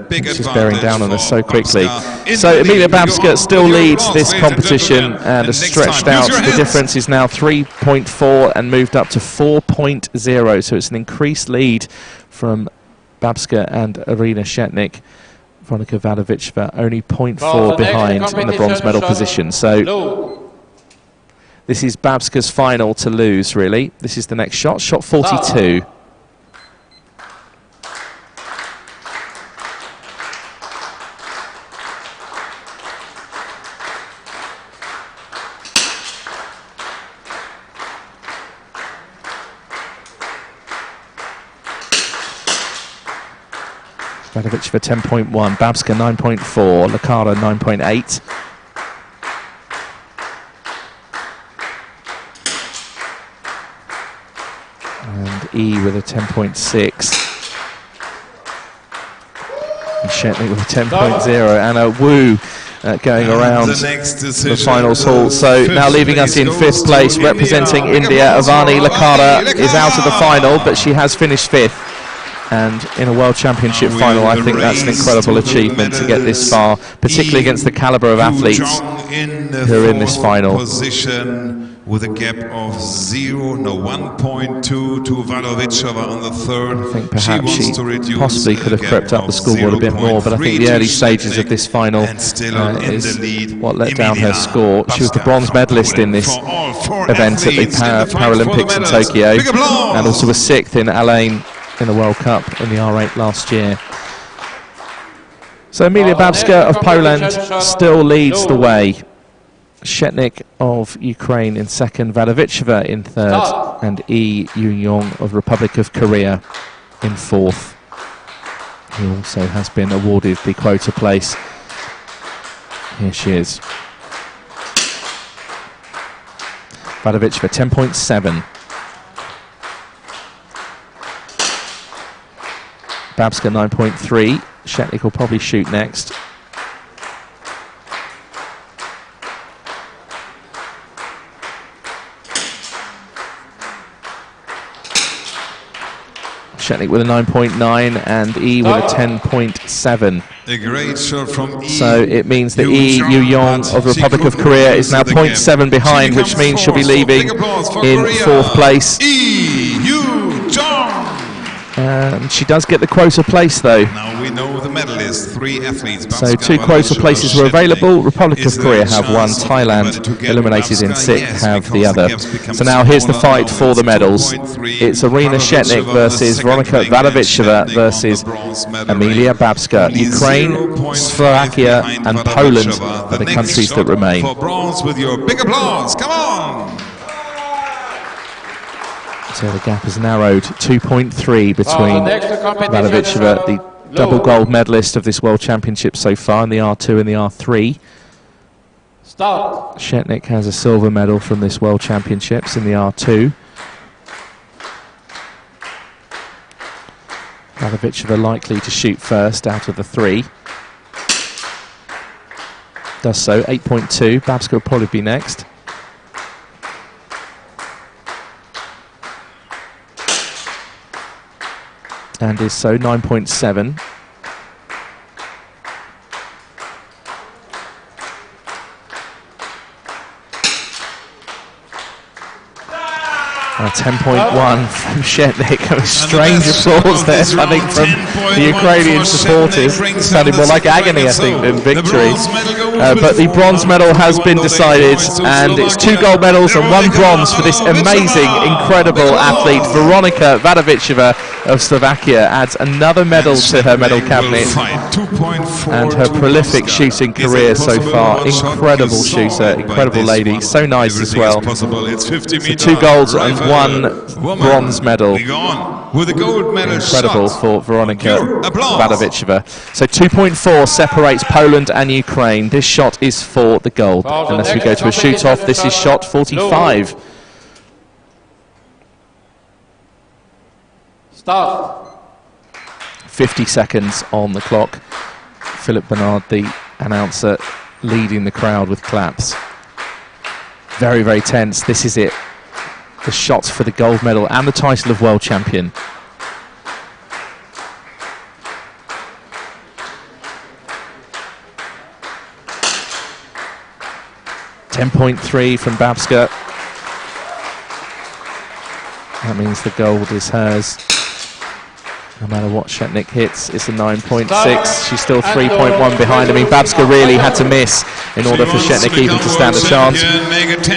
which is bearing down on us so quickly. So Emilia Babska still leads this competition and has stretched out. The difference is now 3.4 and moved up to 4.0, so it's an increased lead from Babska and Irina Shetnik. Veronika Vadovichova only 0.4 behind in the bronze medal position. So this is Babska's final to lose, really. This is the next shot, shot 42. Vadovichova 10.1, Babska 9.4, Licata 9.8. And E with a 10.6. And Shetnik with a 10.0. And a Wu going around the finals hall. So now leaving us in 5th place, representing India, Avani Licata is out of the final, but she has finished 5th. And in a World Championship final, I think that's an incredible achievement to get this far, particularly against the calibre of athletes who are in this final. With a gap of 1.2 to Vadovichova on the 3rd. I think perhaps she possibly could have crept up the scoreboard a bit more, but I think the early stages of this final is what let down her score. She was the bronze medalist in this event at the Paralympics in Tokyo, and also was 6th in Alain in the World Cup in the R8 last year. So Emilia Babska of Poland still leads the way. Shetnik of Ukraine in 2nd, Vadovichova in 3rd, and E. Yoon-yong of Republic of Korea in 4th. He also has been awarded the quota place. Here she is. Vadovichova 10.7. Babska 9.3. Shetnik will probably shoot next. Shetnik with a 9.9 and E with a 10.7. A great shot from E. So it means that E. Yoon-yong of Republic of Korea is now 0.7 behind, which means she'll be leaving in 4th place. E. Yoon-jong. And she does get the quota place, though. Now we know the medalists, 3 athletes. So 2 quota places were available. Republic of Korea have one. Thailand, eliminated in 6th, have the other. So now here's the fight for the medals. It's Irina Shetnik versus Veronika Vadovichova versus Emilia Babska. Ukraine, Slovakia and Poland are the countries that remain. For bronze with your big applause. Come on! So the gap has narrowed 2.3 between Vadovichova, the double gold medalist of this World Championship so far in the R2 and the R3. Shetnik has a silver medal from this World Championships in the R2. Vadovichova likely to shoot first out of the 3. Does so, 8.2. Babska will probably be next. And is so, 9.7. 10.1 from Shetnik. Strange applause there, I think, from the Ukrainian supporters. It sounded more like agony, I think, than victory. but the bronze medal has been decided, and it's 2 gold medals and 1 bronze for this amazing, incredible athlete. Veronika Vadovičová of Slovakia adds another medal to her medal cabinet, and her prolific shooting career so far. Incredible shooter, incredible lady, so nice as well. So 2 golds and 1 bronze medal. Incredible for Veronika Vadovičová. So 2.4 separates Poland and Ukraine. This shot is for the gold. Unless we go to a shoot-off, this is shot 45. Start. 50 seconds on the clock. Philip Bernard, the announcer, leading the crowd with claps. Very, very tense. This is it. The shot for the gold medal and the title of world champion. .3 from Babska. That means the gold is hers. No matter what Shetnik hits, it's a 9.6. She's still 3.1 behind. I mean, Babska really had to miss in order for Shetnik even to stand a chance.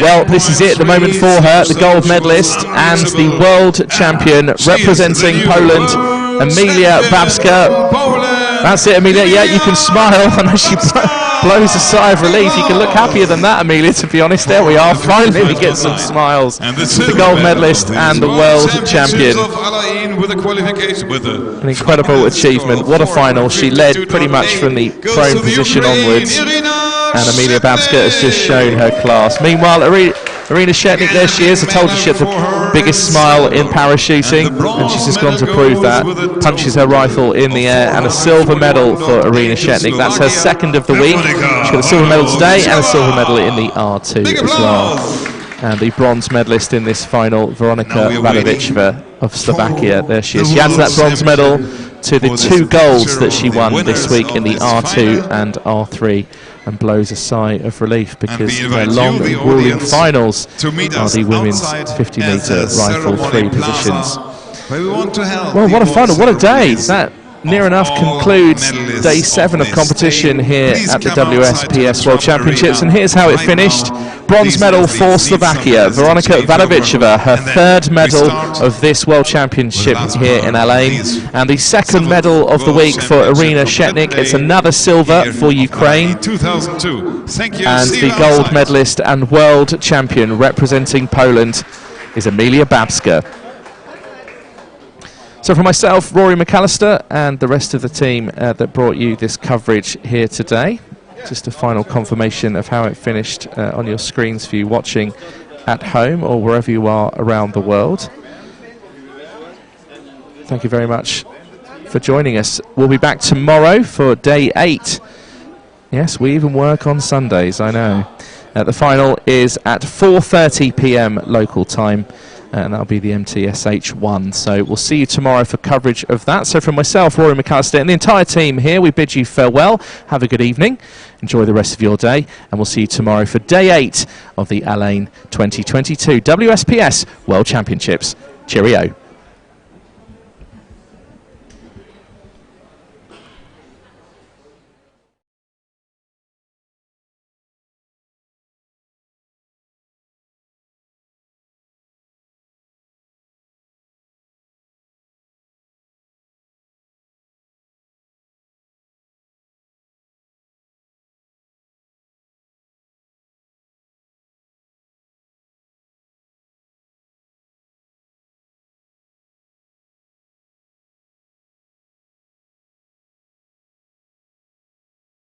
Well, this is it, the moment for her, the gold medalist and the world champion representing Poland, Emilia Babska. That's it, Emilia. Yeah, you can smile. I know she blows a sigh of relief. You can look happier than that, Emilia, to be honest. There we are. Finally, we get some smiles. The gold medalist and the world champion. An incredible achievement. What a final. She led pretty much from the prone position onwards. And Emilia Babska has just shown her class. Meanwhile, Irina Shetnik, there she is. I told you she had the biggest smile in parachuting, and she's just gone to prove that. Punches her rifle in the air, and a silver medal for Irina Shetnik. That's her second of the week. She's got a silver medal today and a silver medal in the R2 as well. And the bronze medalist in this final, Veronika Vadovičová of Slovakia. There she is. She adds that bronze medal to the 2 golds that she won this week in the R2 and R3, and blows a sigh of relief because their long and grueling finals are the women's 50-metre rifle 3 positions. Well, what a final, what a day. That near enough concludes day 7 of competition here at the WSPS World Championships, and here's how it finished. Bronze medal for Slovakia, Veronika Vadovičová, her 3rd medal of this World Championship here in Alain, and the 2nd medal of the week for Irina Shetnik. It's another silver for Ukraine, and the gold medalist and world champion representing Poland is Emilia Babska. So for myself, Rory McAllister, and the rest of the team that brought you this coverage here today, just a final confirmation of how it finished on your screens for you watching at home or wherever you are around the world. Thank you very much for joining us. We'll be back tomorrow for day 8. Yes, we even work on Sundays, I know. The final is at 4:30 p.m. local time, and that'll be the MT SH1. So we'll see you tomorrow for coverage of that. So from myself, Rory McAllister, and the entire team here, we bid you farewell. Have a good evening. Enjoy the rest of your day, and we'll see you tomorrow for day 8 of the Alain 2022 WSPS World Championships. Cheerio.